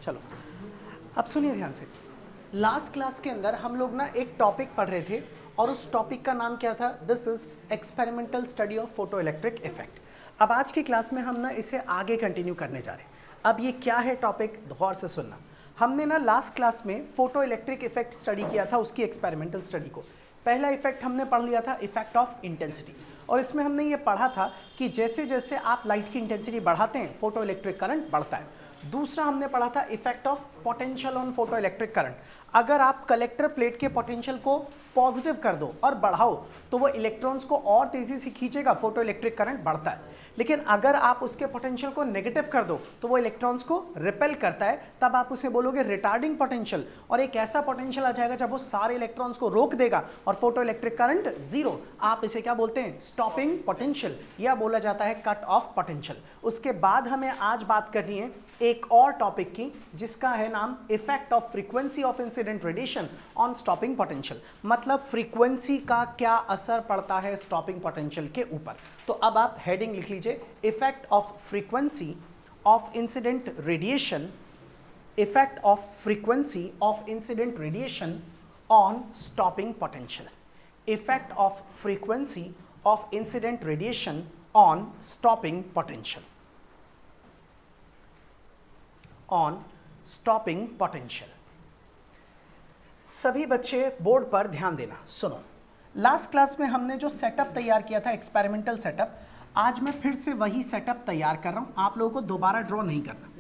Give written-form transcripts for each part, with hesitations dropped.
चलो अब सुनिए ध्यान से। लास्ट क्लास के अंदर हम लोग ना एक टॉपिक पढ़ रहे थे और उस टॉपिक का नाम क्या था? This is experimental study of photoelectric effect. अब आज की क्लास में हम ना इसे आगे कंटिन्यू करने जा रहे हैं। अब ये क्या है टॉपिक, गौर से सुनना। हमने ना लास्ट क्लास में फोटो इलेक्ट्रिक इफेक्ट स्टडी किया था, उसकी एक्सपेरिमेंटल स्टडी को। पहला इफेक्ट हमने पढ़ लिया था, इफेक्ट ऑफ इंटेंसिटी, और इसमें हमने ये पढ़ा था कि जैसे जैसे आप लाइट की इंटेंसिटी बढ़ाते हैं फोटो इलेक्ट्रिक करंट बढ़ता है। दूसरा हमने पढ़ा था effect of potential on photo electric current. अगर आप कलेक्टर प्लेट के पोटेंशियल को पॉजिटिव कर दो और बढ़ाओ तो वो इलेक्ट्रॉन्स को और तेजी से खींचेगा, फोटो इलेक्ट्रिक करंट बढ़ता है। लेकिन अगर आप उसके पोटेंशियल को नेगेटिव कर दो तो वो इलेक्ट्रॉन्स को रिपेल करता है, तब आप उसे बोलोगे रिटार्डिंग पोटेंशियल। और एक ऐसा पोटेंशियल आ जाएगा जब वो सारे इलेक्ट्रॉन्स को रोक देगा और फोटो इलेक्ट्रिक करंट जीरो। आप इसे क्या बोलते हैं? स्टॉपिंग पोटेंशियल, या बोला जाता है कट ऑफ पोटेंशियल। उसके बाद हमें आज बात करनी है एक और टॉपिक की, जिसका है नाम effect of frequency of incident radiation on stopping potential. मतलब फ्रीक्वेंसी का क्या असर पड़ता है स्टॉपिंग पोटेंशियल के ऊपर। तो अब आप हेडिंग लिख लीजिए, effect of frequency of incident radiation, effect of frequency of incident radiation on stopping potential, effect of frequency of incident radiation on stopping potential, on stopping potential. सभी बच्चे बोर्ड पर ध्यान देना, सुनो। लास्ट क्लास में हमने जो सेटअप तैयार किया था, एक्सपेरिमेंटल सेटअप, आज मैं फिर से वही सेटअप तैयार कर रहा हूं। आप लोगों को दोबारा ड्रॉ नहीं करना।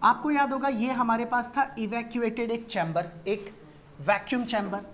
आपको याद होगा ये हमारे पास था इवैक्यूएटेड एक चैम्बर, एक वैक्यूम चैम्बर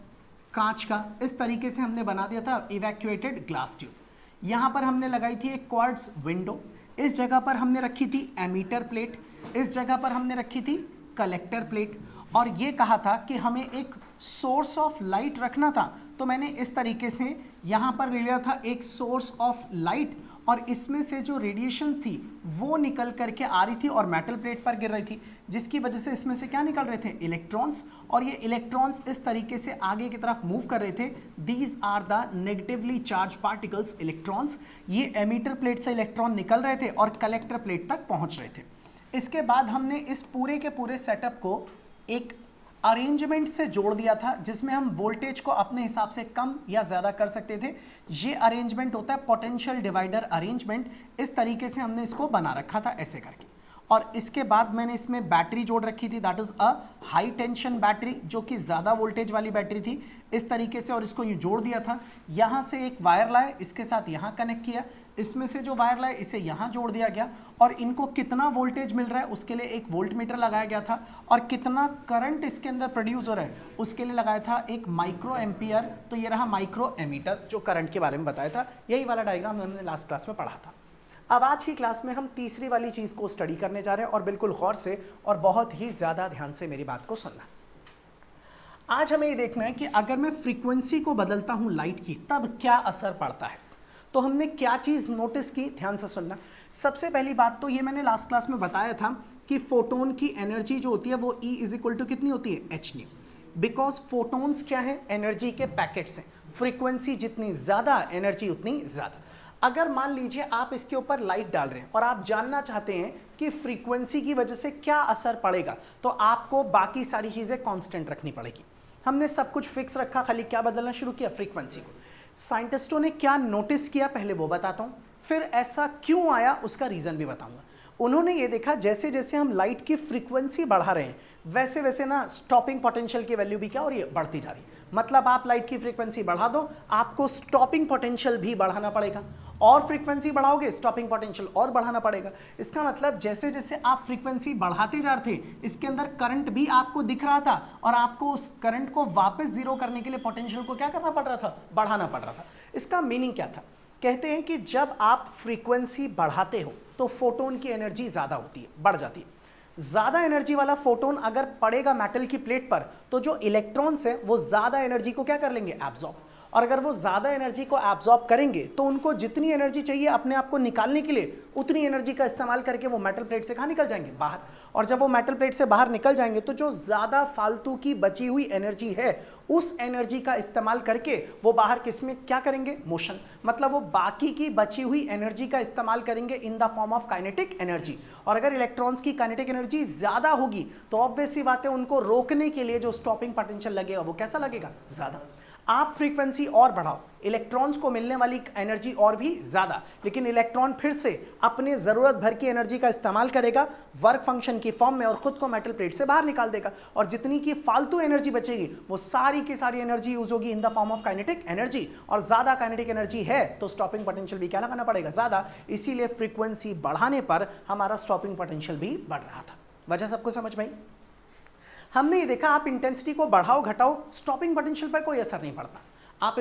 कांच का। इस तरीके से हमने बना दिया था इवैक्यूएटेड ग्लास ट्यूब। यहां पर हमने लगाई थी एक क्वार्ट्ज विंडो। इस जगह पर हमने रखी थी एमीटर प्लेट, इस जगह पर हमने रखी थी कलेक्टर प्लेट, और ये कहा था कि हमें एक सोर्स ऑफ लाइट रखना था। तो मैंने इस तरीके से यहाँ पर ले लिया था एक सोर्स ऑफ लाइट, और इसमें से जो रेडिएशन थी वो निकल करके आ रही थी और मेटल प्लेट पर गिर रही थी, जिसकी वजह से इसमें से क्या निकल रहे थे? इलेक्ट्रॉन्स। और ये इलेक्ट्रॉन्स इस तरीके से आगे की तरफ मूव कर रहे थे। These are the negatively charged particles, electrons. ये एमीटर प्लेट से इलेक्ट्रॉन निकल रहे थे और कलेक्टर प्लेट तक पहुंच रहे थे। इसके बाद हमने इस पूरे के पूरे सेटअप को एक अरेंजमेंट से जोड़ दिया था, जिसमें हम वोल्टेज को अपने हिसाब से कम या ज्यादा कर सकते थे। ये अरेंजमेंट होता है पोटेंशियल डिवाइडर अरेंजमेंट। इस तरीके से हमने इसको बना रखा था ऐसे करके। और इसके बाद मैंने इसमें बैटरी जोड़ रखी थी, that is a high tension battery, जो कि ज्यादा वोल्टेज वाली बैटरी थी इस तरीके से, और इसको ये जोड़ दिया था। यहां से एक वायर लाए, इसके साथ यहां कनेक्ट किया, इसमें से जो वायर लाए इसे यहां जोड़ दिया गया, और इनको कितना वोल्टेज मिल रहा है उसके लिए एक वोल्ट मीटर लगाया गया था, और कितना करंट इसके अंदर प्रोड्यूस हो रहा है उसके लिए लगाया था एक माइक्रो एम्पियर। तो ये रहा माइक्रो एमीटर, जो करंट के बारे में बताया था। यही वाला डायग्राम हमने लास्ट क्लास में पढ़ा था। अब आज की क्लास में हम तीसरी वाली चीज को स्टडी करने जा रहे हैं, और बिल्कुल गौर से और बहुत ही ज्यादा ध्यान से मेरी बात को सुनना। आज हमें ये देखना है कि अगर मैं फ्रीक्वेंसी को बदलता हूं लाइट की, तब क्या असर पड़ता है। तो हमने क्या चीज नोटिस की, ध्यान से सुनना। सबसे पहली बात तो ये मैंने लास्ट क्लास में बताया था कि फोटोन की एनर्जी जो होती है वो E इज इक्वल टू कितनी होती है? h new. बिकॉज फोटोन्स क्या है? एनर्जी के पैकेट्स हैं। फ्रीक्वेंसी जितनी ज्यादा, एनर्जी उतनी ज्यादा। अगर मान लीजिए आप इसके ऊपर लाइट डाल रहे हैं और आप जानना चाहते हैं कि फ्रीक्वेंसी की वजह से क्या असर पड़ेगा, तो आपको बाकी सारी चीजें कांस्टेंट रखनी पड़ेगी। हमने सब कुछ फिक्स रखा, खाली क्या बदलना शुरू किया? फ्रीक्वेंसी को। साइंटिस्टों ने क्या नोटिस किया पहले वो बताता हूं, फिर ऐसा क्यों आया उसका रीजन भी बताऊंगा। उन्होंने ये देखा जैसे जैसे हम लाइट की फ्रीक्वेंसी बढ़ा रहे हैं, वैसे वैसे ना स्टॉपिंग पोटेंशियल की वैल्यू भी क्या हो रही है? बढ़ती जा रही है। मतलब आप लाइट की फ्रीक्वेंसी बढ़ा दो, आपको स्टॉपिंग पोटेंशियल भी बढ़ाना पड़ेगा, और फ्रीक्वेंसी बढ़ाओगे स्टॉपिंग पोटेंशियल और बढ़ाना पड़ेगा। इसका मतलब जैसे जैसे आप फ्रीक्वेंसी बढ़ाते जा रहे थे, इसके अंदर करंट भी आपको दिख रहा था, और आपको उस करंट को वापस जीरो करने के लिए पोटेंशियल को क्या करना पड़ रहा था? बढ़ाना पड़ रहा था। इसका मीनिंग क्या था? कहते हैं कि जब आप फ्रीक्वेंसी बढ़ाते हो तो फोटोन की एनर्जी ज्यादा होती है, बढ़ जाती है। ज्यादा एनर्जी वाला फोटोन अगर पड़ेगा मेटल की प्लेट पर, तो जो इलेक्ट्रॉन्स है वो ज्यादा एनर्जी को क्या कर लेंगे? एब्जॉर्ब। और अगर वो ज़्यादा एनर्जी को एब्जॉर्ब करेंगे तो उनको जितनी एनर्जी चाहिए अपने आप को निकालने के लिए उतनी एनर्जी का इस्तेमाल करके वो मेटल प्लेट से कहाँ निकल जाएंगे, बाहर। और जब वो मेटल प्लेट से बाहर निकल जाएंगे तो जो ज़्यादा फालतू की बची हुई एनर्जी है उस एनर्जी का इस्तेमाल करके वो बाहर किसमें क्या करेंगे, मोशन। मतलब वो बाकी की बची हुई एनर्जी का इस्तेमाल करेंगे in the form of kinetic energy. और अगर इलेक्ट्रॉन्स की काइनेटिक एनर्जी ज़्यादा होगी तो ऑब्वियस सी बात है उनको रोकने के लिए जो स्टॉपिंग पोटेंशियल लगेगा वो कैसा लगेगा, ज़्यादा। आप फ्रीक्वेंसी और बढ़ाओ, इलेक्ट्रॉन्स को मिलने वाली एनर्जी और भी ज्यादा, लेकिन इलेक्ट्रॉन फिर से अपने जरूरत भर की एनर्जी का इस्तेमाल करेगा वर्क फंक्शन की फॉर्म में और खुद को मेटल प्लेट से बाहर निकाल देगा। और जितनी की फालतू एनर्जी बचेगी वो सारी की सारी एनर्जी यूज होगी in the form of kinetic energy. और ज्यादा काइनेटिक एनर्जी है तो स्टॉपिंग पोटेंशियल भी क्या लगाना पड़ेगा, ज्यादा। इसीलिए फ्रीक्वेंसी बढ़ाने पर हमारा स्टॉपिंग पोटेंशियल भी बढ़ रहा था। वजह सबको समझ में आई? हमने ये देखा आप इंटेंसिटी को बढ़ाओ घटाओ स्टॉपिंग पोटेंशियल पर कोई असर नहीं पड़ता। आप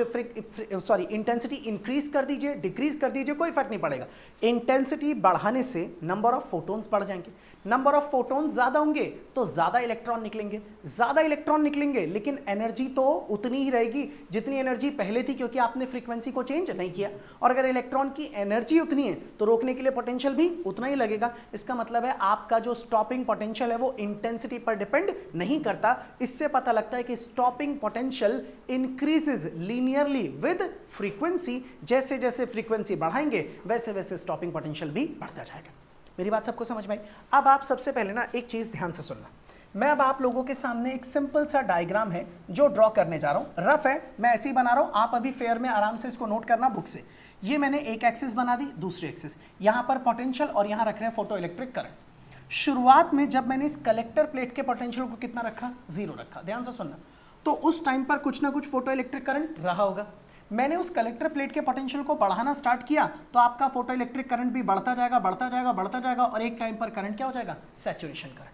इंटेंसिटी इंक्रीज कर दीजिए डिक्रीज कर दीजिए कोई फर्क नहीं पड़ेगा। इंटेंसिटी बढ़ाने से नंबर ऑफ फोटॉन्स बढ़ जाएंगे, नंबर ऑफ फोटॉन्स ज्यादा होंगे तो ज्यादा इलेक्ट्रॉन निकलेंगे, ज्यादा इलेक्ट्रॉन निकलेंगे लेकिन एनर्जी तो उतनी ही रहेगी जितनी एनर्जी पहले थी, क्योंकि आपने फ्रीक्वेंसी को चेंज नहीं किया। और अगर इलेक्ट्रॉन की एनर्जी उतनी है तो रोकने के लिए पोटेंशियल भी उतना ही लगेगा। इसका मतलब है आपका जो स्टॉपिंग पोटेंशियल है वो इंटेंसिटी पर डिपेंड नहीं करता। इससे पता लगता है कि stopping potential increases linearly with frequency. जैसे जैसे फ्रीक्वेंसी बढ़ाएंगे वैसे वैसे स्टॉपिंग पोटेंशियल भी बढ़ता जाएगा। मेरी बात सबको समझ में आई? अब आप सबसे पहले ना एक चीज ध्यान से सुनना। मैं अब आप लोगों के सामने एक सिंपल सा डायग्राम है जो ड्रॉ करने जा रहा हूं, रफ है, मैं ऐसे ही बना रहा हूं। आप अभी फेयर में आराम से इसको नोट करना बुक से। ये मैंने एक एक्सिस बना दी, दूसरी एक्सिस, यहां पर पोटेंशियल और यहां रख रहे हैं फोटो इलेक्ट्रिक करंट। शुरुआत में जब मैंने इस कलेक्टर प्लेट के पोटेंशियल को कितना रखा, 0 रखा, ध्यान से सुनना। तो उस टाइम पर कुछ ना कुछ फोटो इलेक्ट्रिक करंट रहा होगा। मैंने उस कलेक्टर प्लेट के पोटेंशियल को बढ़ाना स्टार्ट किया तो आपका फोटो इलेक्ट्रिक करंट भी बढ़ता जाएगा बढ़ता जाएगा बढ़ता जाएगा और एक टाइम पर करंट क्या हो जाएगा, सैचुरेशन करंट।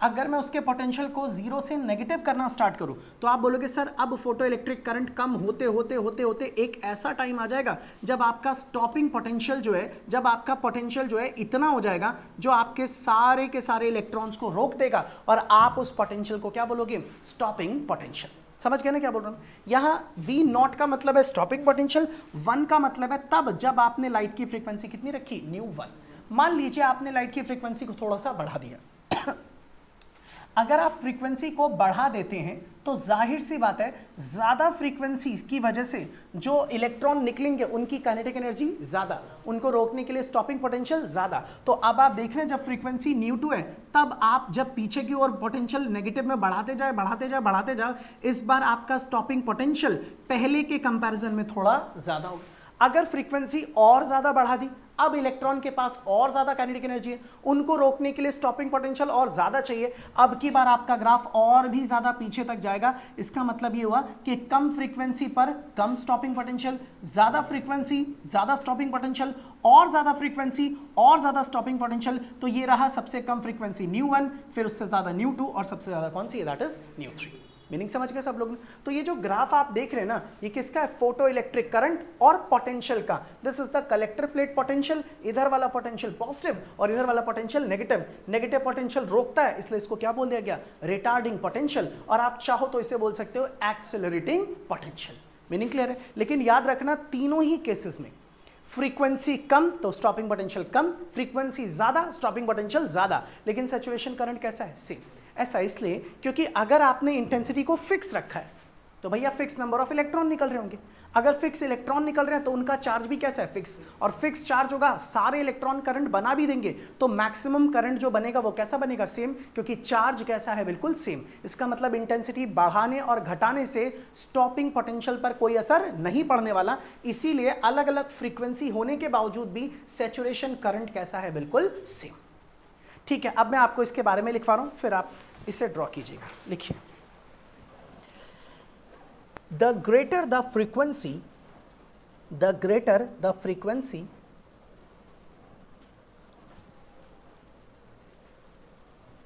अगर मैं उसके पोटेंशियल को 0 से नेगेटिव करना स्टार्ट करूं तो आप बोलोगे सर अब फोटो इलेक्ट्रिक करंट कम होते होते होते होते एक ऐसा टाइम आ जाएगा जब आपका स्टॉपिंग पोटेंशियल जो है, जब आपका पोटेंशियल जो है इतना हो जाएगा जो आपके सारे के सारे इलेक्ट्रॉन्स को रोक देगा और आप उस पोटेंशियल को क्या बोलोगे, स्टॉपिंग पोटेंशियल। समझ गए ना क्या बोल रहा हूं? यहां V0 का मतलब है स्टॉपिंग पोटेंशियल, 1 का मतलब है तब जब आपने लाइट की फ्रीक्वेंसी कितनी रखी, ν1। मान लीजिए आपने लाइट की फ्रीक्वेंसी को थोड़ा सा बढ़ा दिया अगर आप फ्रीक्वेंसी को बढ़ा देते हैं तो जाहिर सी बात है ज्यादा फ्रीक्वेंसी की वजह से जो इलेक्ट्रॉन निकलेंगे उनकी काइनेटिक एनर्जी ज्यादा, उनको रोकने के लिए स्टॉपिंग पोटेंशियल ज्यादा। तो अब आप देख रहे हैं जब फ्रीक्वेंसी ν2 है तब आप जब पीछे की ओर पोटेंशियल नेगेटिव में बढ़ाते जाए बढ़ाते जाए बढ़ाते जाए, इस बार आपका स्टॉपिंग पोटेंशियल पहले के कंपैरिजन में थोड़ा ज्यादा होगा। अगर फ्रीक्वेंसी और ज्यादा बढ़ा दी, अब इलेक्ट्रॉन के पास और ज्यादा काइनेटिक एनर्जी है, उनको रोकने के लिए स्टॉपिंग पोटेंशियल और ज्यादा चाहिए। अब की बार आपका ग्राफ और भी ज्यादा पीछे तक जाएगा। इसका मतलब ये हुआ कि कम फ्रीक्वेंसी पर कम स्टॉपिंग पोटेंशियल, ज्यादा फ्रीक्वेंसी ज्यादा स्टॉपिंग पोटेंशियल, और ज्यादा फ्रीक्वेंसी और ज्यादा स्टॉपिंग पोटेंशियल। तो ये रहा सबसे कम फ्रीक्वेंसी ν1, फिर उससे ज्यादा ν2 और सबसे ज्यादा कौन सी है, दैट इज ν3। मीनिंग समझ गए सब लोग ने? तो ये जो ग्राफ आप देख रहे हैं ना, ये किसका है, फोटो इलेक्ट्रिक करंट और पोटेंशियल का। This is the collector plate potential, इधर वाला पोटेंशियल पॉजिटिव और इधर वाला पोटेंशियल नेगेटिव। नेगेटिव पोटेंशियल रोकता है इसलिए इसको क्या बोल दिया गया, रिटार्डिंग पोटेंशियल, और आप चाहो तो इसे बोल सकते हो एक्सेलरेटिंग पोटेंशियल। मीनिंग क्लियर है? लेकिन याद रखना तीनों ही केसेस में फ्रीक्वेंसी कम तो स्टॉपिंग पोटेंशियल कम, फ्रीक्वेंसी ज्यादा स्टॉपिंग पोटेंशियल ज्यादा। लेकिन सैचुरेशन करंट कैसा है, सेम। ऐसा इसलिए क्योंकि अगर आपने इंटेंसिटी को फिक्स रखा है तो भैया फिक्स नंबर ऑफ इलेक्ट्रॉन निकल रहे होंगे। अगर फिक्स इलेक्ट्रॉन निकल रहे हैं तो उनका चार्ज भी कैसा है, फिक्स। और फिक्स चार्ज होगा, सारे इलेक्ट्रॉन करंट बना भी देंगे तो मैक्सिमम करंट जो बनेगा वो कैसा बनेगा, सेम, क्योंकि चार्ज कैसा है, बिल्कुल सेम। इसका मतलब इंटेंसिटी बढ़ाने और घटाने से स्टॉपिंग पोटेंशियल पर कोई असर नहीं पड़ने वाला। इसीलिए अलग अलग फ्रीक्वेंसी होने के बावजूद भी सैचुरेशन करंट कैसा है, बिल्कुल सेम। ठीक है, अब मैं आपको इसके बारे में लिखवा रहा हूं, फिर आप इसे ड्रॉ कीजिएगा। लिखिए, the greater the frequency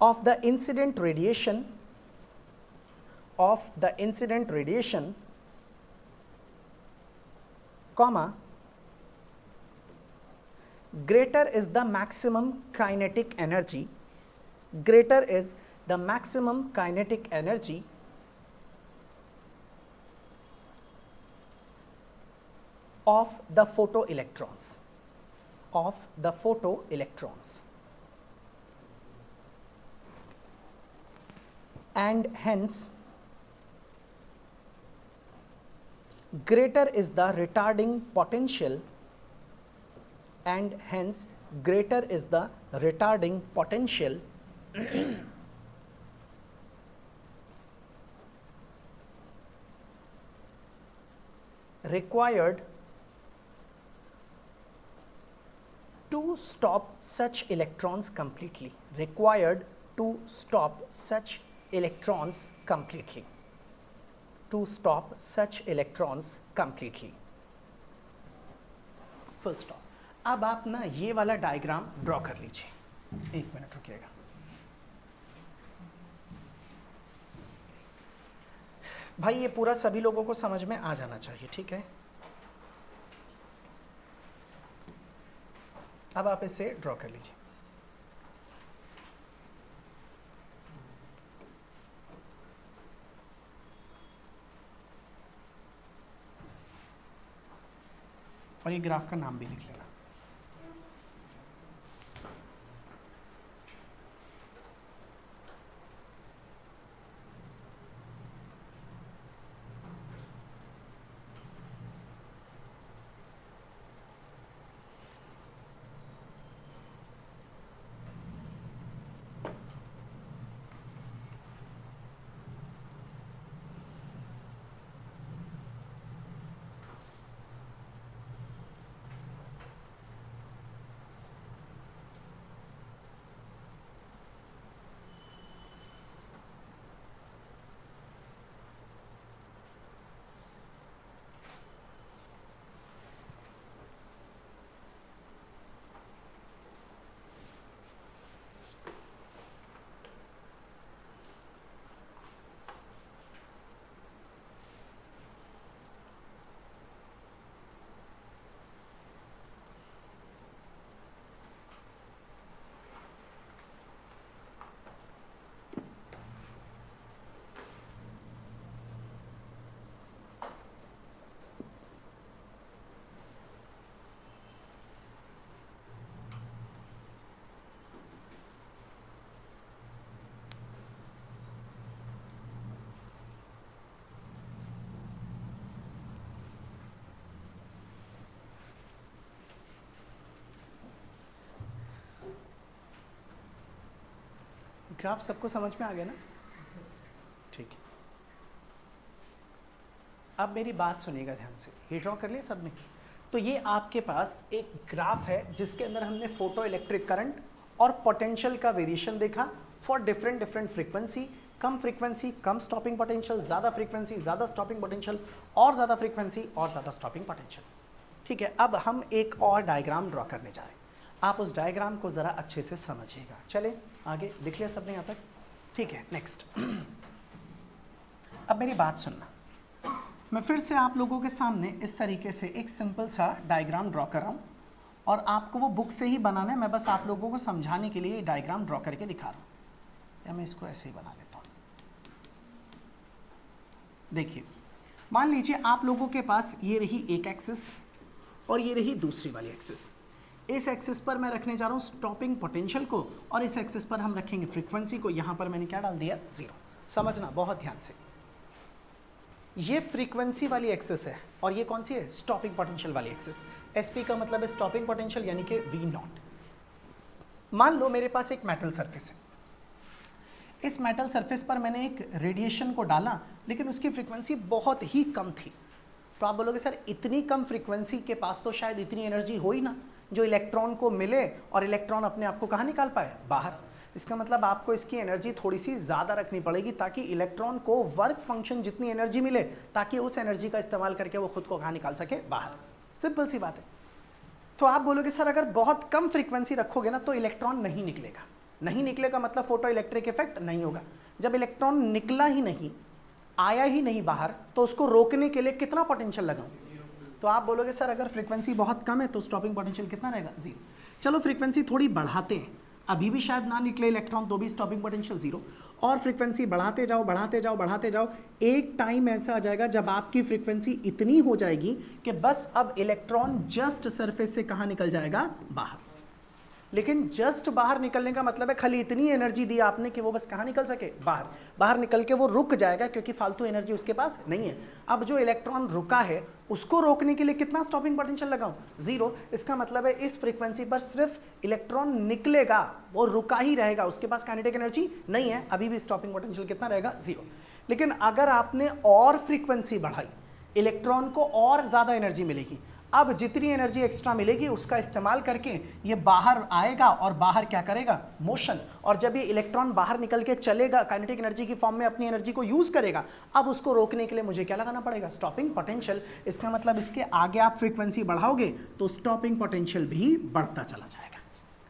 of the incident radiation comma greater is the maximum kinetic energy, greater is the maximum kinetic energy of the photoelectrons, of the photoelectrons, and hence greater is the retarding potential, and hence greater is the retarding potential required to stop such electrons completely, required to stop such electrons completely, to stop such electrons completely, full stop. अब आप ना ये वाला diagram draw कर लीजिए, एक minute रुकिएगा। भाई ये पूरा सभी लोगों को समझ में आ जाना चाहिए, ठीक है? अब आप इसे ड्रॉ कर लीजिए। और ये ग्राफ का नाम भी लिख लेना। ग्राफ सबको समझ में आ गया ना? ठीक है। अब मेरी बात सुनिएगा ध्यान से, ये ड्रॉ कर लिया सबने? तो ये आपके पास एक ग्राफ है जिसके अंदर हमने फोटो इलेक्ट्रिक करंट और पोटेंशियल का वेरिएशन देखा for different frequency. Come frequency come stopping potential, ज़्यादा फ्रीक्वेंसी ज़्यादा स्टॉपिंग पोटेंशियल, और ज़्यादा फ्रीक्वेंसी और ज़्यादा स्टॉपिंग पोटेंशियल। ठीक है, अब हम एक और डायग्राम ड्रॉ करने जा रहे हैं। आप उस डायग्राम को ज़रा अच्छे से समझिएगा। चले आगे, लिख लिया सबने यहाँ तक? ठीक है, नेक्स्ट। अब मेरी बात सुनना, मैं फिर से आप लोगों के सामने इस तरीके से एक सिंपल सा डायग्राम ड्रॉ कर रहा हूँ और आपको वो बुक से ही बनाना है। मैं बस आप लोगों को समझाने के लिए डायग्राम ड्रॉ करके दिखा रहा हूँ, या मैं इसको ऐसे ही बना लेता हूँ। देखिए, मान लीजिए आप लोगों के पास ये रही एक एक्सिस और ये रही दूसरी वाली एक्सिस। इस एक्सिस पर मैं रखने जा रहा हूँ स्टॉपिंग पोटेंशियल को और इस एक्सिस पर हम रखेंगे फ्रीक्वेंसी को। यहाँ पर मैंने क्या डाल दिया? 0। समझना बहुत ध्यान से, ये फ्रीक्वेंसी वाली एक्सिस है और ये कौन सी है? स्टॉपिंग पोटेंशियल वाली एक्सिस। एसपी का मतलब है स्टॉपिंग पोटेंशियल, यानी कि V0। मान लो मेरे पास एक मेटल सरफेस है, इस मेटल सरफेस पर मैंने एक रेडिएशन को डाला लेकिन उसकी फ्रीक्वेंसी बहुत ही कम थी। तो आप बोलोगे सर इतनी कम फ्रीक्वेंसी के पास तो शायद इतनी एनर्जी हो ही ना जो इलेक्ट्रॉन को मिले और इलेक्ट्रॉन अपने आप को कहाँ निकाल पाए? बाहर। इसका मतलब आपको इसकी एनर्जी थोड़ी सी ज़्यादा रखनी पड़ेगी ताकि इलेक्ट्रॉन को वर्क फंक्शन जितनी एनर्जी मिले, ताकि उस एनर्जी का इस्तेमाल करके वो खुद को कहाँ निकाल सके? बाहर। सिंपल सी बात है। तो आप बोलोगे सर अगर बहुत कम फ्रीक्वेंसी रखोगे ना तो इलेक्ट्रॉन नहीं निकलेगा। नहीं निकलेगा मतलब फोटो इलेक्ट्रिक इफेक्ट नहीं होगा। जब इलेक्ट्रॉन निकला ही नहीं, आया ही नहीं बाहर, तो उसको रोकने के लिए कितना पोटेंशियल लगाऊं? तो आप बोलोगे सर अगर फ्रीक्वेंसी बहुत कम है तो स्टॉपिंग पोटेंशियल कितना रहेगा? 0। चलो फ्रीक्वेंसी थोड़ी बढ़ाते हैं, अभी भी शायद ना निकले इलेक्ट्रॉन, तो भी स्टॉपिंग पोटेंशियल जीरो। और फ्रीक्वेंसी बढ़ाते जाओ बढ़ाते जाओ बढ़ाते जाओ, एक टाइम ऐसा आ जाएगा जब आपकी फ्रीक्वेंसी इतनी हो जाएगी कि बस अब इलेक्ट्रॉन जस्ट सरफेस से कहाँ निकल जाएगा, बाहर। लेकिन जस्ट बाहर निकलने का मतलब है खाली इतनी एनर्जी दी आपने कि वो बस कहाँ निकल सके, बाहर। बाहर निकल के वो रुक जाएगा क्योंकि फालतू एनर्जी उसके पास नहीं है। अब जो इलेक्ट्रॉन रुका है उसको रोकने के लिए कितना स्टॉपिंग पोटेंशियल लगाऊं, जीरो। इसका मतलब है इस फ्रीक्वेंसी पर सिर्फ इलेक्ट्रॉन निकलेगा, वो रुका ही रहेगा, उसके पास काइनेटिक एनर्जी नहीं है, अभी भी स्टॉपिंग पोटेंशियल कितना रहेगा, जीरो। लेकिन अगर आपने और फ्रीक्वेंसी बढ़ाई, इलेक्ट्रॉन को और ज्यादा एनर्जी मिलेगी। अब जितनी एनर्जी एक्स्ट्रा मिलेगी उसका इस्तेमाल करके ये बाहर आएगा और बाहर क्या करेगा, मोशन। और जब ये इलेक्ट्रॉन बाहर निकल के चलेगा काइनेटिक एनर्जी की फॉर्म में अपनी एनर्जी को यूज करेगा, अब उसको रोकने के लिए मुझे क्या लगाना पड़ेगा, स्टॉपिंग पोटेंशियल। इसका मतलब इसके आगे आप फ्रीक्वेंसी बढ़ाओगे तो स्टॉपिंग पोटेंशियल भी बढ़ता चला जाएगा।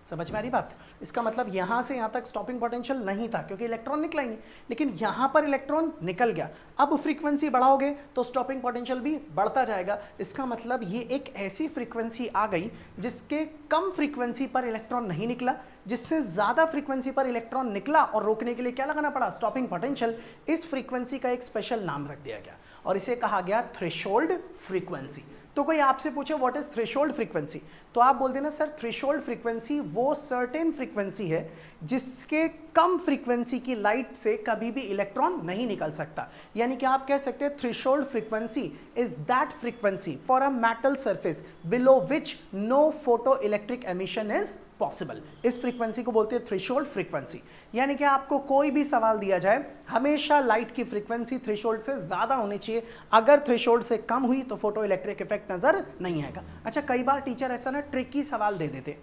समझ में आ रही बात? इसका मतलब यहां से यहां तक स्टॉपिंग पोटेंशियल नहीं था क्योंकि इलेक्ट्रॉन निकला ही नहीं, लेकिन यहां पर इलेक्ट्रॉन निकल गया। अब फ्रीक्वेंसी बढ़ाओगे तो स्टॉपिंग पोटेंशियल भी बढ़ता जाएगा। इसका मतलब ये एक ऐसी फ्रीक्वेंसी आ गई जिसके कम फ्रीक्वेंसी पर इलेक्ट्रॉन नहीं निकला, जिससे ज्यादा फ्रीक्वेंसी पर इलेक्ट्रॉन निकला और रोकने के लिए क्या लगाना पड़ा, स्टॉपिंग पोटेंशियल। इस फ्रीक्वेंसी का एक स्पेशल नाम रख दिया गया और इसे कहा गया थ्रेशोल्ड फ्रीक्वेंसी। तो कोई आपसे पूछे व्हाट इज थ्रेशोल्ड फ्रीक्वेंसी, तो आप बोल देना सर थ्रेशोल्ड फ्रीक्वेंसी वो सर्टेन फ्रीक्वेंसी है जिसके कम फ्रीक्वेंसी की लाइट से कभी भी इलेक्ट्रॉन नहीं निकल सकता। यानी कि आप कह सकते हैं threshold frequency is that frequency for a metal surface below which no photoelectric emission is possible. इस फ्रीक्वेंसी को बोलते हैं थ्रेशोल्ड फ्रीक्वेंसी। यानी कि आपको कोई भी सवाल दिया जाए, हमेशा लाइट की फ्रीक्वेंसी थ्रेशोल्ड से ज्यादा होनी चाहिए। अगर थ्रेशोल्ड से कम हुई तो फोटो इलेक्ट्रिक इफेक्ट नजर नहीं आएगा। अच्छा, कई बार टीचर ऐसा ना ट्रिकी सवाल दे देते,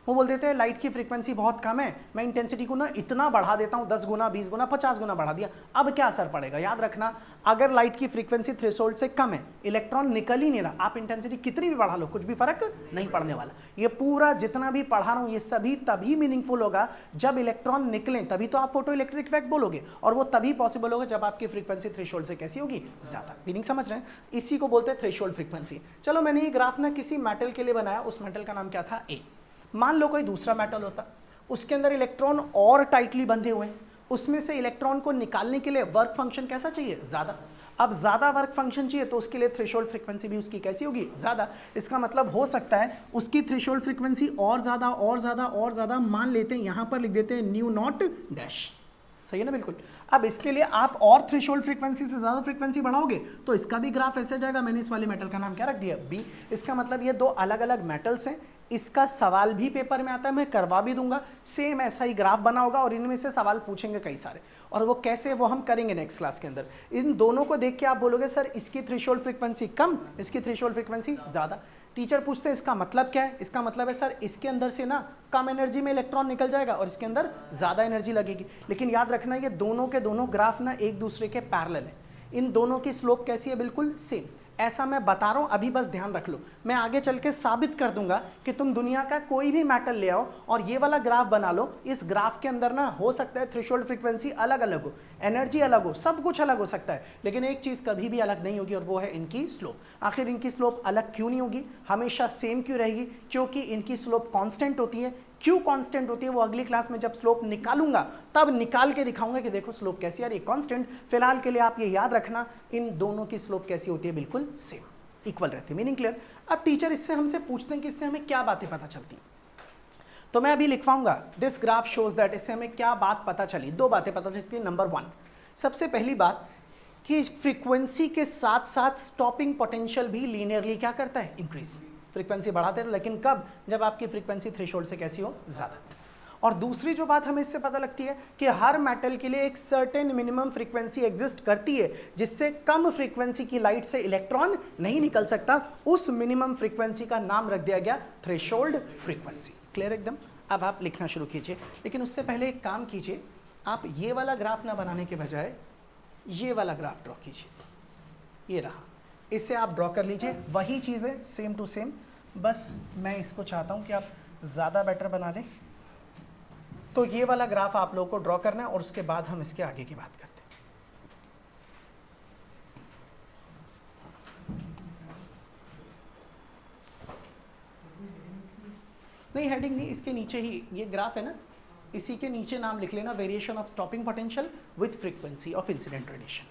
वो बोल देते हैं लाइट की फ्रीक्वेंसी बहुत कम है, मैं इंटेंसिटी को ना इतना बढ़ा देता हूं, 10 गुना 20 गुना 50 गुना बढ़ा दिया, अब क्या असर पड़ेगा। याद रखना, अगर लाइट की फ्रीक्वेंसी थ्रेशोल्ड से कम है, इलेक्ट्रॉन निकल ही नहीं रहा, आप इंटेंसिटी कितनी भी बढ़ा लो कुछ भी फर्क नहीं पड़ने वाला। ये पूरा जितना भी पढ़ा रहा हूं ये सभी तभी मीनिंगफुल होगा जब इलेक्ट्रॉन निकले, तभी तो आप फोटो इलेक्ट्रिक इफेक्ट बोलोगे, और वो तभी पॉसिबल होगा जब आपकी फ्रीक्वेंसी थ्रेशोल्ड से कैसी होगी, ज्यादा। मीनिंग समझ रहे हैं? इसी को बोलते हैं थ्रेशोल्ड फ्रीक्वेंसी। चलो, मैंने ये ग्राफ ना किसी मेटल के लिए बनाया, उस मेटल का नाम क्या था, ए। मान लो कोई दूसरा मेटल होता, उसके अंदर इलेक्ट्रॉन और टाइटली बंधे हुए हैं, उसमें से इलेक्ट्रॉन को निकालने के लिए वर्क फंक्शन कैसा चाहिए, ज्यादा। अब ज्यादा वर्क फंक्शन चाहिए तो उसके लिए थ्रेशोल्ड फ्रीक्वेंसी भी उसकी कैसी होगी, ज्यादा। इसका मतलब हो सकता है उसकी थ्रेशोल्ड फ्रीक्वेंसी और ज्यादा और ज्यादा और ज्यादा, मान लेते हैं यहां पर लिख देते हैं न्यू नॉट डैश। सही है ना, बिल्कुल। अब इसके लिए आप और थ्रेशोल्ड फ्रीक्वेंसी से ज्यादा फ्रीक्वेंसी बढ़ाओगे तो इसका भी ग्राफ ऐसे जाएगा। मैंने इस वाले मेटल का नाम क्या रख दिया, बी। इसका मतलब ये दो अलग अलग मेटल्स हैं, इसका सवाल भी पेपर में आता है, मैं करवा भी दूंगा, सेम ऐसा ही ग्राफ बना होगा और इनमें से सवाल पूछेंगे कई सारे, और वो कैसे वो हम करेंगे नेक्स्ट क्लास के अंदर। इन दोनों को देख के आप बोलोगे सर इसकी थ्रेशोल्ड फ्रीक्वेंसी कम, इसकी थ्रेशोल्ड फ्रीक्वेंसी ज्यादा। टीचर पूछते हैं इसका मतलब क्या है, इसका मतलब है सर इसके अंदर से ना कम एनर्जी में इलेक्ट्रॉन निकल जाएगा और इसके अंदर ज्यादा एनर्जी लगेगी। लेकिन याद रखना ये दोनों के दोनों ग्राफ ना एक दूसरे के पैरेलल है, इन दोनों की स्लोप कैसी है, बिल्कुल सेम। ऐसा मैं बता रहा हूं, अभी बस ध्यान रख लो, मैं आगे चल के साबित कर दूंगा कि तुम दुनिया का कोई भी मेटल ले आओ और ये वाला ग्राफ बना लो, इस ग्राफ के अंदर ना हो सकता है थ्रेशोल्ड फ्रीक्वेंसी अलग अलग हो, एनर्जी अलग हो, सब कुछ अलग हो सकता है, लेकिन एक चीज कभी भी अलग नहीं होगी और वो है इनकी स्लोप। आखिर इनकी स्लोप अलग क्यों नहीं होगी, हमेशा सेम क्यों रहेगी, क्योंकि इनकी स्लोप कांस्टेंट होती है। क्यों कांस्टेंट होती है वो अगली क्लास में जब स्लोप निकालूंगा तब निकाल के दिखाऊंगा कि देखो स्लोप कैसी आ रही है, कांस्टेंट। फिलहाल के लिए आप ये याद रखना इन दोनों की स्लोप कैसी होती है, बिल्कुल सेम, इक्वल रहती है। Meaning clear? अब टीचर इससे हमसे पूछते हैं कि इससे हमें क्या बातें पता चलती हैं, तो मैं अभी लिखवाऊंगा दिस ग्राफ शोज दैट, इससे हमें क्या बात पता चली, दो बातें पता चलती है। नंबर 1, सबसे पहली बात कि फ्रीक्वेंसी के साथ साथ स्टॉपिंग पोटेंशियल भी लीनियरली क्या करता है, इंक्रीज। फ्रीक्वेंसी बढ़ाते रहो, लेकिन कब, जब आपकी फ्रीक्वेंसी थ्रेशोल्ड से कैसी हो, ज्यादा। और दूसरी जो बात हमें इससे पता लगती है कि हर मेटल के लिए एक सर्टेन मिनिमम फ्रीक्वेंसी एग्जिस्ट करती है जिससे कम फ्रीक्वेंसी की लाइट से इलेक्ट्रॉन नहीं निकल सकता। उस मिनिमम फ्रीक्वेंसी का नाम रख दिया गया थ्रेशोल्ड फ्रीक्वेंसी। क्लियर एकदम? अब आप लिखना शुरू कीजिए, लेकिन उससे पहले एक काम कीजिए, आप ये वाला ग्राफ ना बनाने के बजाय ये वाला ग्राफ ड्रॉ कीजिए, ये रहा, इससे आप ड्रॉ कर लीजिए, वही चीज़ है सेम टू सेम, बस मैं इसको चाहता हूं कि आप ज़्यादा बेटर बना लें। तो ये वाला ग्राफ आप लोगों को ड्रॉ करना है और उसके बाद हम इसके आगे की बात करते हैं। नहीं हेडिंग नहीं, इसके नीचे ही ये ग्राफ है ना, इसी के नीचे नाम लिख लेना, variation of stopping potential with frequency of incident radiation.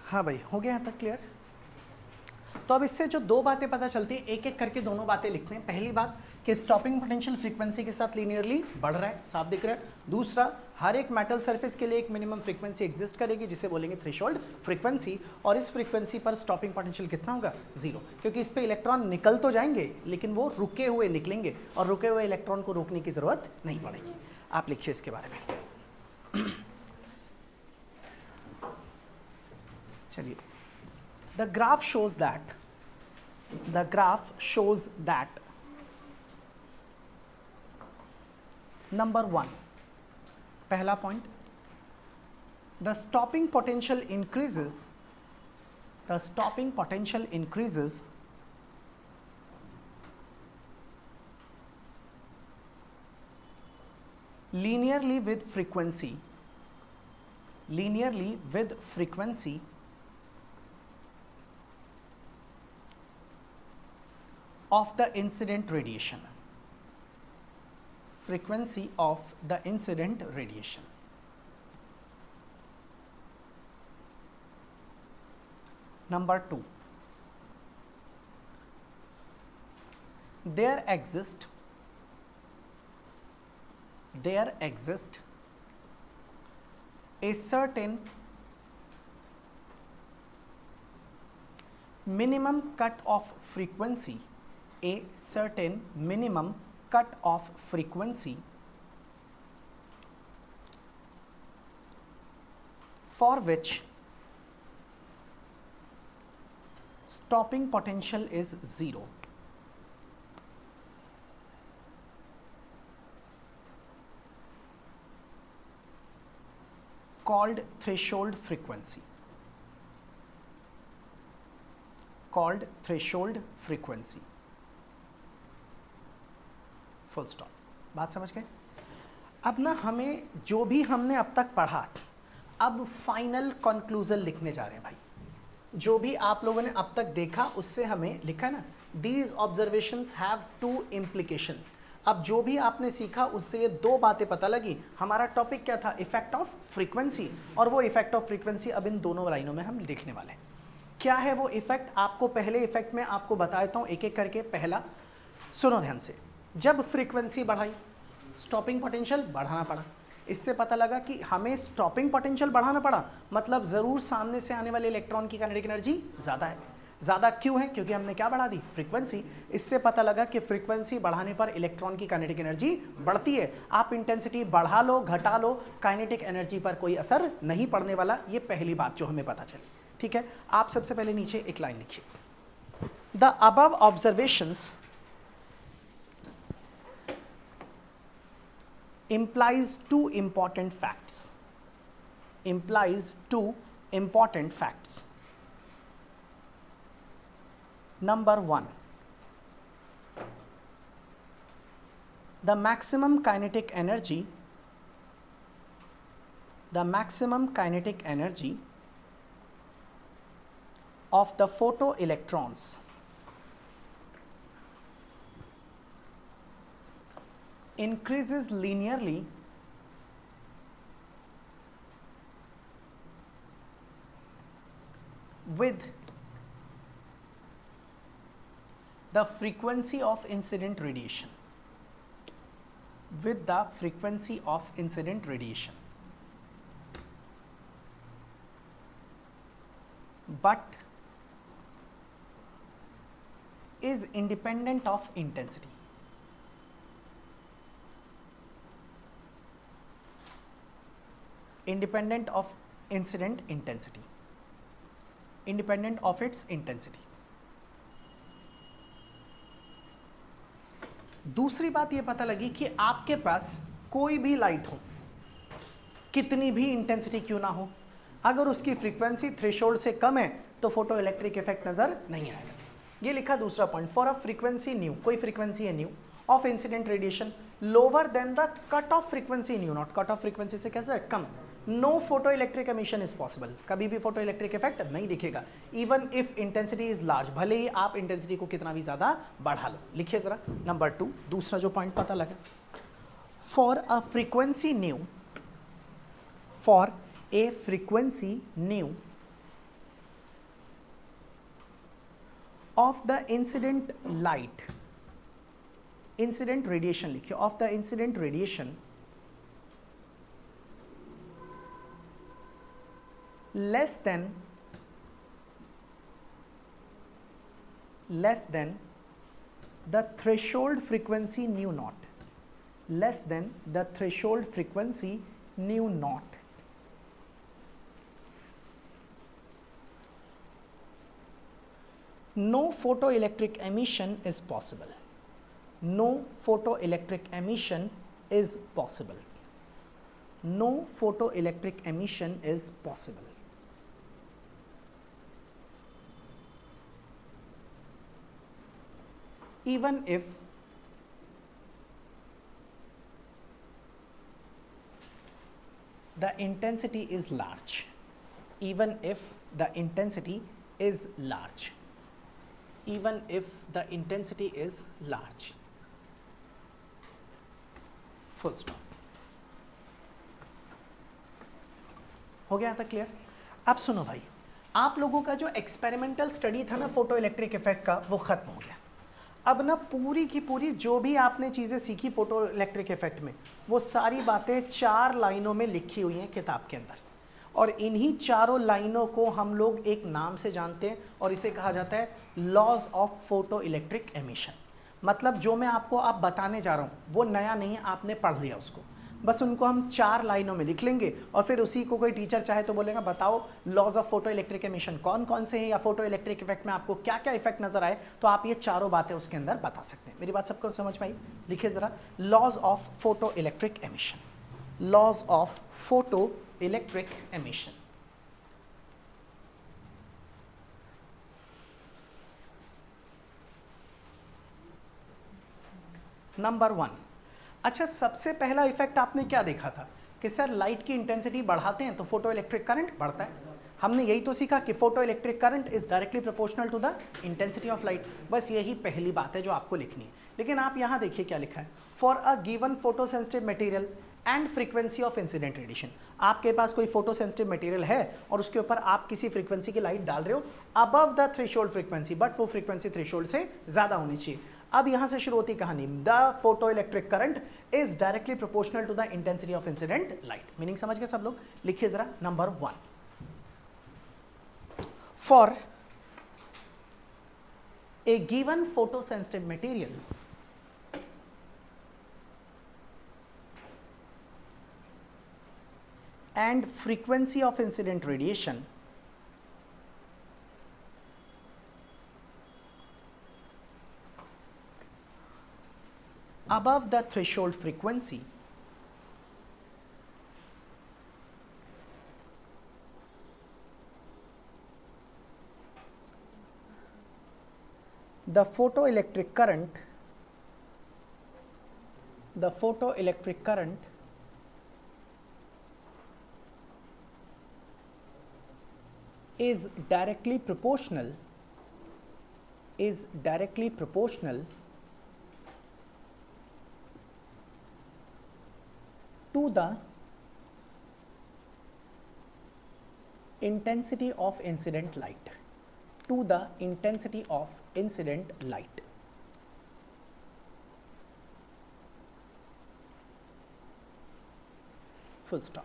हाँ भाई, हो गया यहाँ तक क्लियर? तो अब इससे जो दो बातें पता चलती हैं, एक एक करके दोनों बातें लिखते हैं। पहली बात कि स्टॉपिंग पोटेंशियल फ्रीक्वेंसी के साथ लीनियरली बढ़ रहा है, साफ दिख रहा है। दूसरा, हर एक मेटल सरफेस के लिए एक मिनिमम फ्रीक्वेंसी एग्जिस्ट करेगी जिसे बोलेंगे थ्रेशोल्ड फ्रीक्वेंसी, और इस फ्रीक्वेंसी पर स्टॉपिंग पोटेंशियल कितना होगा? जीरो, क्योंकि इस पे इलेक्ट्रॉन निकल तो जाएंगे लेकिन वो रुके हुए निकलेंगे, और रुके हुए इलेक्ट्रॉन को रोकने की जरूरत नहीं पड़ेगी। आप लिखिए इसके बारे में। चलिए, the graph shows that number 1, पहला point, the stopping potential increases linearly with frequency of the incident radiation, frequency of the incident radiation. Number 2, there exist a certain minimum cut-off frequency, for which stopping potential is zero. Called threshold frequency. Full stop. बात समझ गए? अब ना हमें जो भी हमने अब तक पढ़ा, अब फाइनल कंक्लूजन लिखने जा रहे हैं भाई। जो भी आप लोगों ने अब तक देखा उससे हमें लिखा है ना, these observations have two implications. अब जो भी आपने सीखा उससे ये दो बातें पता लगी। हमारा टॉपिक क्या था? इफेक्ट ऑफ फ्रीक्वेंसी, और वो इफेक्ट ऑफ फ्रीक्वेंसी अब इन दोनों लाइनों में हम लिखने वाले हैं। क्या है वो इफेक्ट? आपको पहले इफेक्ट में आपको बता देता हूं एक एक करके। पहला सुनो ध्यान से, जब फ्रीक्वेंसी बढ़ाई स्टॉपिंग पोटेंशियल बढ़ाना पड़ा। इससे पता लगा कि हमें स्टॉपिंग पोटेंशियल बढ़ाना पड़ा, मतलब जरूर सामने से आने वाले इलेक्ट्रॉन की काइनेटिक एनर्जी ज्यादा है। ज्यादा क्यों है? क्योंकि हमने क्या बढ़ा दी? फ्रीक्वेंसी। इससे पता लगा कि फ्रीक्वेंसी बढ़ाने पर इलेक्ट्रॉन की काइनेटिक एनर्जी बढ़ती है। आप इंटेंसिटी बढ़ा लो घटा लो, काइनेटिक एनर्जी पर कोई असर नहीं पड़ने वाला। ये पहली बात जो हमें पता चली। ठीक है, आप सबसे पहले नीचे एक लाइन लिखिए, the above observations implies two important facts. Implies two important facts. Number one, the maximum kinetic energy, of the photoelectrons increases linearly with the frequency of incident radiation. With the frequency of incident radiation. But is independent of intensity. Independent of incident intensity, independent of its intensity. दूसरी बात ये पता लगी कि आपके पास कोई भी light हो, कितनी भी इंटेंसिटी क्यों ना हो, अगर उसकी फ्रीक्वेंसी थ्रेशोल्ड से कम है तो फोटो इलेक्ट्रिक इफेक्ट नजर नहीं आएगा। ये लिखा दूसरा point, for a frequency nu, कोई फ्रीक्वेंसी है nu, of incident radiation lower than the cut off frequency nu naught, cut off frequency से कैसे कम, no photoelectric emission is possible, कभी भी फोटो इलेक्ट्रिक इफेक्ट नहीं दिखेगा। Even if intensity is large, भले ही आप इंटेंसिटी को कितना भी ज्यादा बढ़ा लो। लिखिए जरा नंबर 2, दूसरा जो पॉइंट पता लगा, for a frequency nu, for a frequency nu of the incident light, incident radiation लिखिए, of the incident radiation less than the threshold frequency nu naught, less than the threshold frequency nu naught, no photoelectric emission is possible, no photoelectric emission is possible, no photoelectric emission is possible. Even if the intensity is large, even if the intensity is large, even if the intensity is large, full stop। हो गया था clear? अब सुनो भाई, आप लोगों का जो एक्सपेरिमेंटल स्टडी था ना फोटो इलेक्ट्रिक इफेक्ट का, वो खत्म हो गया। अब ना पूरी की पूरी जो भी आपने चीज़ें सीखी फोटो इलेक्ट्रिक इफेक्ट में, वो सारी बातें 4 लाइनों में लिखी हुई हैं किताब के अंदर, और इन्हीं चारों लाइनों को हम लोग एक नाम से जानते हैं और इसे कहा जाता है laws of photoelectric emission. मतलब जो मैं आपको आप बताने जा रहा हूँ वो नया नहीं है, आपने पढ़ लिया उसको, बस उनको हम 4 लाइनों में लिख लेंगे और फिर उसी को कोई टीचर चाहे तो बोलेगा बताओ laws of photoelectric emission कौन कौन से हैं, या फोटो इलेक्ट्रिक इफेक्ट में आपको क्या क्या इफेक्ट नजर आए, तो आप ये चारों बातें उसके अंदर बता सकते हैं। मेरी बात सबको समझ में आई? लिखिए जरा, laws of photoelectric emission, laws of photoelectric emission. Number 1, अच्छा सबसे पहला इफेक्ट आपने क्या देखा था कि सर लाइट की इंटेंसिटी बढ़ाते हैं तो फोटो इलेक्ट्रिक करंट बढ़ता है। हमने यही तो सीखा कि photoelectric current is directly proportional to the intensity of light. बस यही पहली बात है जो आपको लिखनी है। लेकिन आप यहां देखिए क्या लिखा है, for a given photo sensitive material and frequency of incident radiation. आपके पास कोई फोटो सेंसिटिव मटेरियल है और उसके ऊपर आप किसी फ्रीक्वेंसी की लाइट डाल रहे हो above the threshold frequency, but वो फ्रीक्वेंसी थ्रेशोल्ड से ज्यादा होनी चाहिए। अब यहां से शुरू होती कहानी, the photoelectric current is directly proportional to the intensity of incident light. Meaning समझ गए सब लोग? लिखिए जरा number 1, for a given photosensitive material and frequency of incident radiation above the threshold frequency, the photoelectric current is directly proportional to the intensity of incident light, full stop.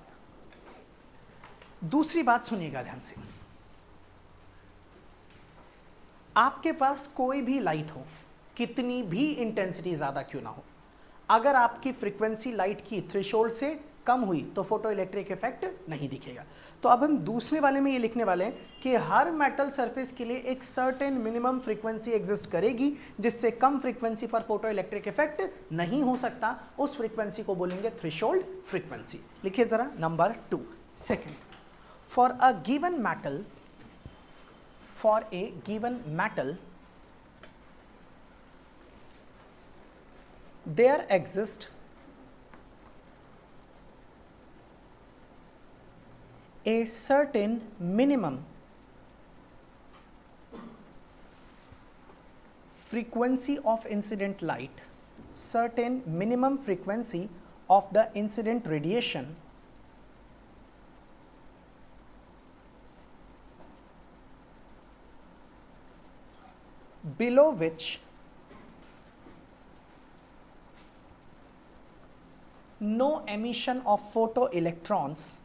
दूसरी बात सुनिएगा ध्यान से, आपके पास कोई भी लाइट हो, कितनी भी इंटेंसिटी ज्यादा क्यों ना हो, अगर आपकी फ्रीक्वेंसी लाइट की थ्रेशोल्ड से कम हुई तो फोटो इलेक्ट्रिक इफेक्ट नहीं दिखेगा। तो अब हम दूसरे वाले में ये लिखने वाले हैं कि हर मेटल सरफेस के लिए एक सर्टेन मिनिमम फ्रीक्वेंसी एग्जिस्ट करेगी जिससे कम फ्रीक्वेंसी पर फोटो इलेक्ट्रिक इफेक्ट नहीं हो सकता, उस फ्रीक्वेंसी को बोलेंगे थ्रेशोल्ड फ्रीक्वेंसी। लिखिए जरा number 2, second, for a given metal there exists a certain minimum frequency of incident light, certain minimum frequency of the incident radiation below which no emission of photoelectrons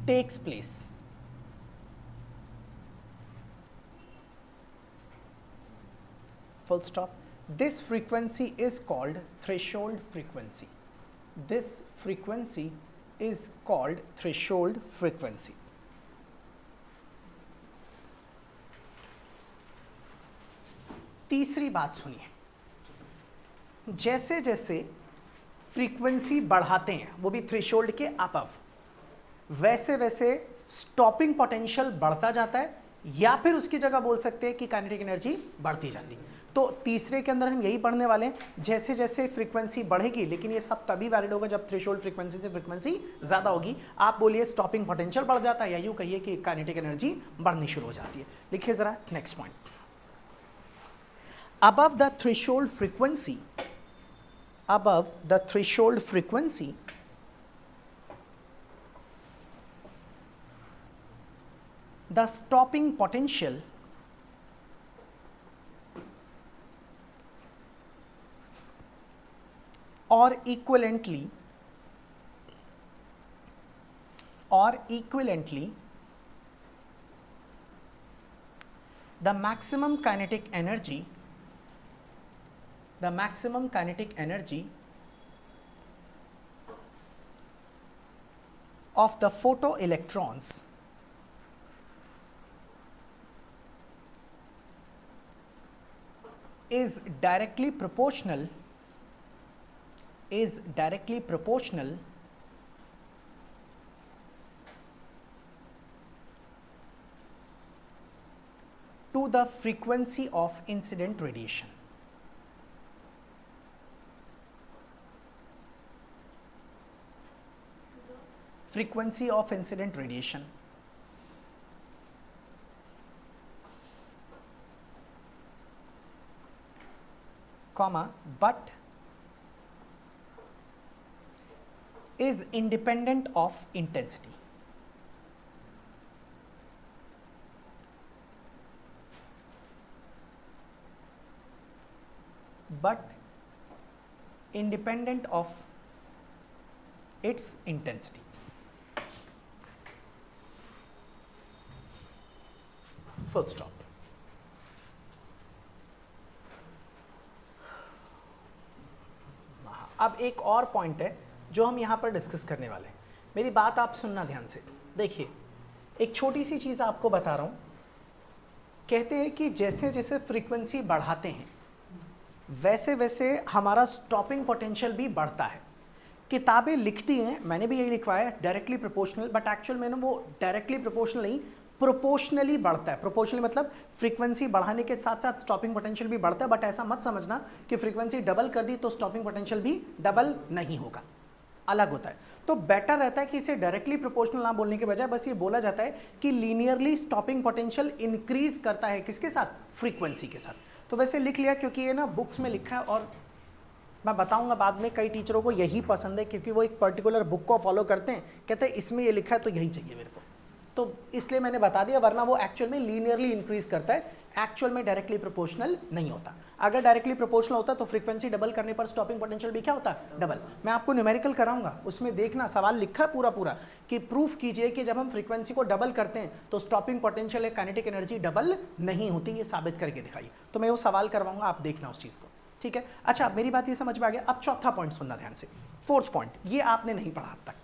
takes place. Full stop. This frequency is called threshold frequency. This frequency is called threshold frequency. तीसरी बात सुनिए, जैसे जैसे frequency बढ़ाते हैं वो भी threshold के अबव, वैसे वैसे स्टॉपिंग पोटेंशियल बढ़ता जाता है, या फिर उसकी जगह बोल सकते हैं कि काइनेटिक एनर्जी बढ़ती जाती है। तो तीसरे के अंदर हम यही पढ़ने वाले हैं, जैसे जैसे फ्रीक्वेंसी बढ़ेगी, लेकिन ये सब तभी वैलिड होगा जब थ्रेशोल्ड फ्रीक्वेंसी से फ्रीक्वेंसी ज्यादा होगी। आप बोलिए स्टॉपिंग पोटेंशियल बढ़ जाता है, या यूं कहिए कि काइनेटिक एनर्जी बढ़नी शुरू हो जाती है। लिखिए जरा next point, above the threshold frequency the stopping potential or equivalently the maximum kinetic energy of the photoelectrons is directly proportional to the frequency of incident radiation. frequency of incident radiation, comma, but is independent of intensity. But independent of its intensity. Full stop. अब एक और point है जो हम यहाँ पर discuss करने वाले हैं। मेरी बात आप सुनना ध्यान से। देखिए, एक छोटी सी चीज़ आपको बता रहा हूँ। कहते हैं कि जैसे जैसे फ्रीक्वेंसी बढ़ाते हैं वैसे वैसे हमारा स्टॉपिंग पोटेंशियल भी बढ़ता है। किताबें लिखती हैं, मैंने भी यही लिखवाया है, डायरेक्टली प्रोपोर्शनल, बट एक्चुअल में वो डायरेक्टली प्रोपोर्शनल नहीं, प्रोपोर्शनली बढ़ता है। प्रोपोर्शनली मतलब फ्रीक्वेंसी बढ़ाने के साथ साथ स्टॉपिंग पोटेंशियल भी बढ़ता है, बट ऐसा मत समझना कि फ्रीक्वेंसी डबल कर दी तो स्टॉपिंग पोटेंशियल भी डबल नहीं होगा, अलग होता है। तो बेटर रहता है कि इसे डायरेक्टली प्रोपोर्शनल ना बोलने के बजाय बस ये बोला जाता है कि लीनियरली स्टॉपिंग पोटेंशियल इंक्रीज करता है, किसके साथ? फ्रीक्वेंसी के साथ। तो वैसे लिख लिया, क्योंकि ये ना बुक्स में लिखा है और मैं बताऊंगा बाद में, कई टीचरों को यही पसंद है क्योंकि वो एक पर्टिकुलर बुक को फॉलो करते हैं, कहते हैं इसमें ये लिखा है तो यही चाहिए मेरे को, तो इसलिए मैंने बता दिया, वरना वो एक्चुअल में लीनियरली इंक्रीज करता है, एक्चुअल में डायरेक्टली प्रोपोर्शनल नहीं होता। अगर डायरेक्टली प्रोपोर्शनल होता तो फ्रीक्वेंसी डबल करने पर स्टॉपिंग पोटेंशियल भी क्या होता? डबल। मैं आपको न्यूमेरिकल कराऊंगा, उसमें देखना सवाल लिखा है पूरा पूरा कि प्रूफ कीजिए कि जब हम फ्रीक्वेंसी को डबल करते हैं तो स्टॉपिंग पोटेंशियल या काइनेटिक एनर्जी डबल नहीं होती, ये साबित करके दिखाइए। तो मैं वो सवाल करवाऊंगा, आप देखना उस चीज़ को, ठीक है? अच्छा, मेरी बात ये समझ में आ गया। अब चौथा पॉइंट सुनना ध्यान से, फोर्थ पॉइंट, ये आपने नहीं पढ़ा अब तक,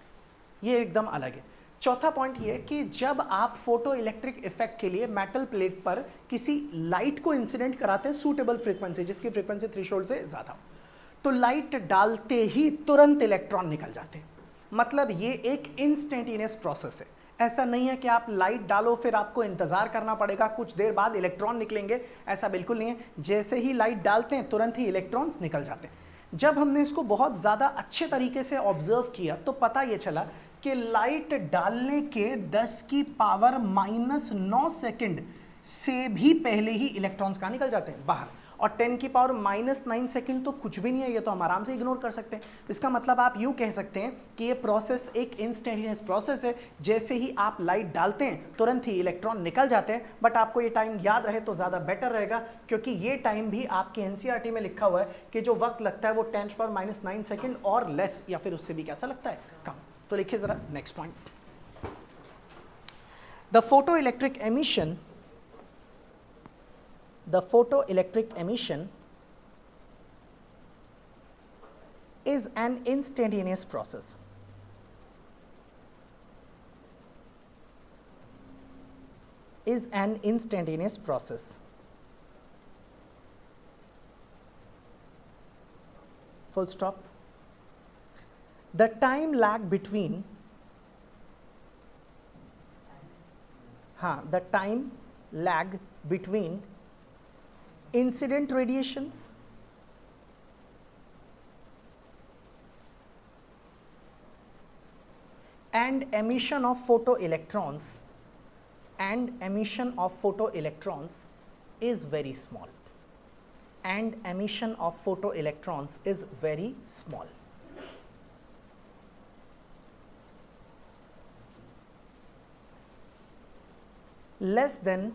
ये एकदम अलग है। चौथा पॉइंट ये कि जब आप फोटो इलेक्ट्रिक इफेक्ट के लिए मेटल प्लेट पर किसी लाइट को इंसिडेंट कराते हैं सूटेबल फ्रीक्वेंसी, जिसकी फ्रीक्वेंसी थ्रेशोल्ड से ज्यादा हो, तो लाइट डालते ही तुरंत इलेक्ट्रॉन निकल जाते हैं। मतलब ये एक इंस्टेंटेनियस प्रोसेस है। ऐसा नहीं है कि आप लाइट डालो फिर आपको इंतजार करना पड़ेगा कुछ देर बाद इलेक्ट्रॉन निकलेंगे, ऐसा बिल्कुल नहीं है। जैसे ही लाइट डालते हैं तुरंत ही इलेक्ट्रॉन्स निकल जाते हैं। जब हमने इसको बहुत ज़्यादा अच्छे तरीके से ऑब्जर्व किया तो पता ये चला कि लाइट डालने के 10 की पावर -9 सेकंड से भी पहले ही इलेक्ट्रॉन्स कहाँ निकल जाते हैं? बाहर। और 10 की पावर -9 सेकंड तो कुछ भी नहीं है, ये तो हम आराम से इग्नोर कर सकते हैं। इसका मतलब आप यूँ कह सकते हैं कि ये प्रोसेस एक इंस्टेंटेनियस प्रोसेस है। जैसे ही आप लाइट डालते हैं तुरंत ही इलेक्ट्रॉन निकल जाते हैं। बट आपको ये टाइम याद रहे तो ज़्यादा बेटर रहेगा, क्योंकि ये टाइम भी आपके एनसीईआरटी में लिखा हुआ है कि जो वक्त लगता है वो 10 की पावर -9 सेकंड और लेस, या फिर उससे भी कैसा लगता है? कम। तो लिखिए ज़रा next point, the photoelectric emission, the photoelectric emission is an instantaneous process. Is an instantaneous process. Full stop. The time lag between the time lag between incident radiations and emission of photoelectrons is very small, and emission of photoelectrons is very small. Less than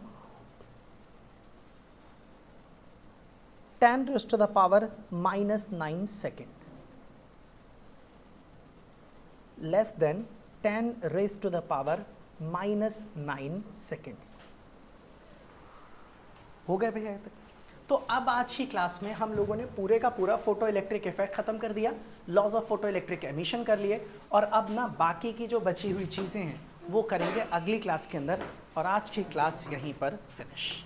10 raised to the power -9 second. Less than 10 raised to the power -9 seconds. हो गया भैया यहाँ तक? तो अब आज की class में हम लोगों ने पूरे का पूरा फोटो इलेक्ट्रिक इफेक्ट खत्म कर दिया, laws of photoelectric emission कर लिए, और अब ना बाकी की जो बची हुई चीज़ें हैं वो करेंगे अगली क्लास के अंदर, और आज की क्लास यहीं पर फिनिश।